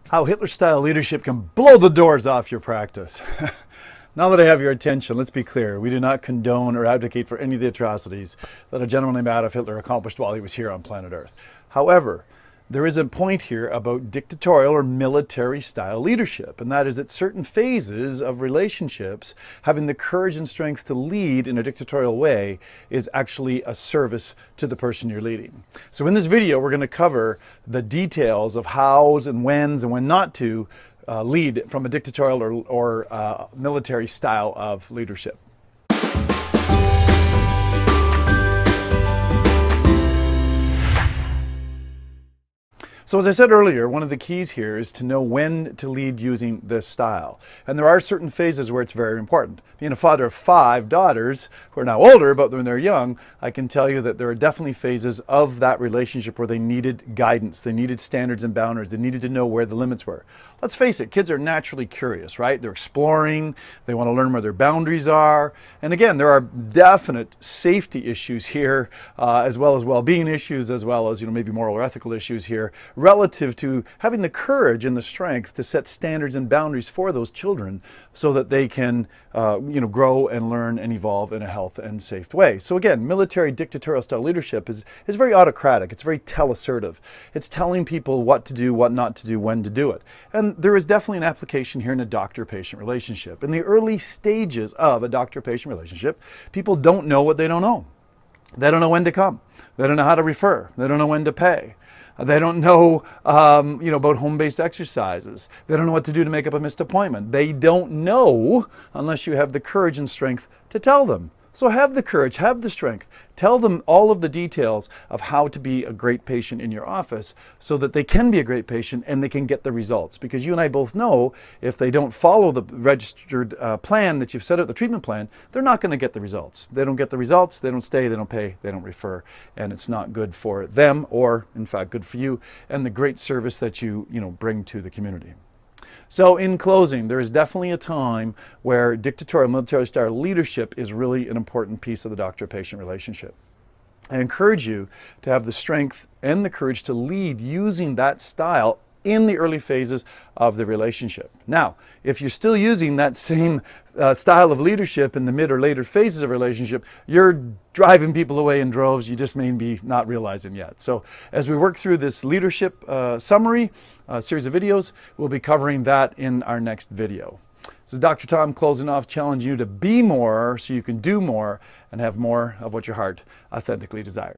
How Hitler-style leadership can blow the doors off your practice. Now that I have your attention, let's be clear. We do not condone or advocate for any of the atrocities that a gentleman named Adolf Hitler accomplished while he was here on planet Earth. However, there is a point here about dictatorial or military-style leadership, and that is at certain phases of relationships, having the courage and strength to lead in a dictatorial way is actually a service to the person you're leading. So in this video, we're going to cover the details of hows and whens and when not to lead from a dictatorial or military style of leadership. So as I said earlier, one of the keys here is to know when to lead using this style. And there are certain phases where it's very important. Being a father of 5 daughters who are now older, but when they're young, I can tell you that there are definitely phases of that relationship where they needed guidance, they needed standards and boundaries, they needed to know where the limits were. Let's face it, kids are naturally curious, right? They're exploring, they want to learn where their boundaries are. And again, there are definite safety issues here, as well as well-being issues, as well as maybe moral or ethical issues here, relative to having the courage and the strength to set standards and boundaries for those children so that they can grow and learn and evolve in a healthy and safe way. So again, military dictatorial style leadership is very autocratic. It's very tell-assertive. It's telling people what to do, what not to do, when to do it. And there is definitely an application here in a doctor-patient relationship. In the early stages of a doctor-patient relationship, people don't know what they don't know. They don't know when to come. They don't know how to refer. They don't know when to pay. They don't know, about home-based exercises. They don't know what to do to make up a missed appointment. They don't know unless you have the courage and strength to tell them. So have the courage, have the strength. Tell them all of the details of how to be a great patient in your office so that they can be a great patient and they can get the results. Because you and I both know if they don't follow the registered plan that you've set out, the treatment plan, they're not going to get the results. They don't get the results, they don't stay, they don't pay, they don't refer, and it's not good for them or, in fact, good for you and the great service that you bring to the community. So in closing, there is definitely a time where dictatorial military-style leadership is really an important piece of the doctor-patient relationship. I encourage you to have the strength and the courage to lead using that style in the early phases of the relationship. Now, if you're still using that same style of leadership in the mid or later phases of a relationship, you're driving people away in droves. You just may be not realizing yet. So as we work through this leadership summary series of videos, we'll be covering that in our next video. This is Dr. Tom closing off, challenging you to be more so you can do more and have more of what your heart authentically desires.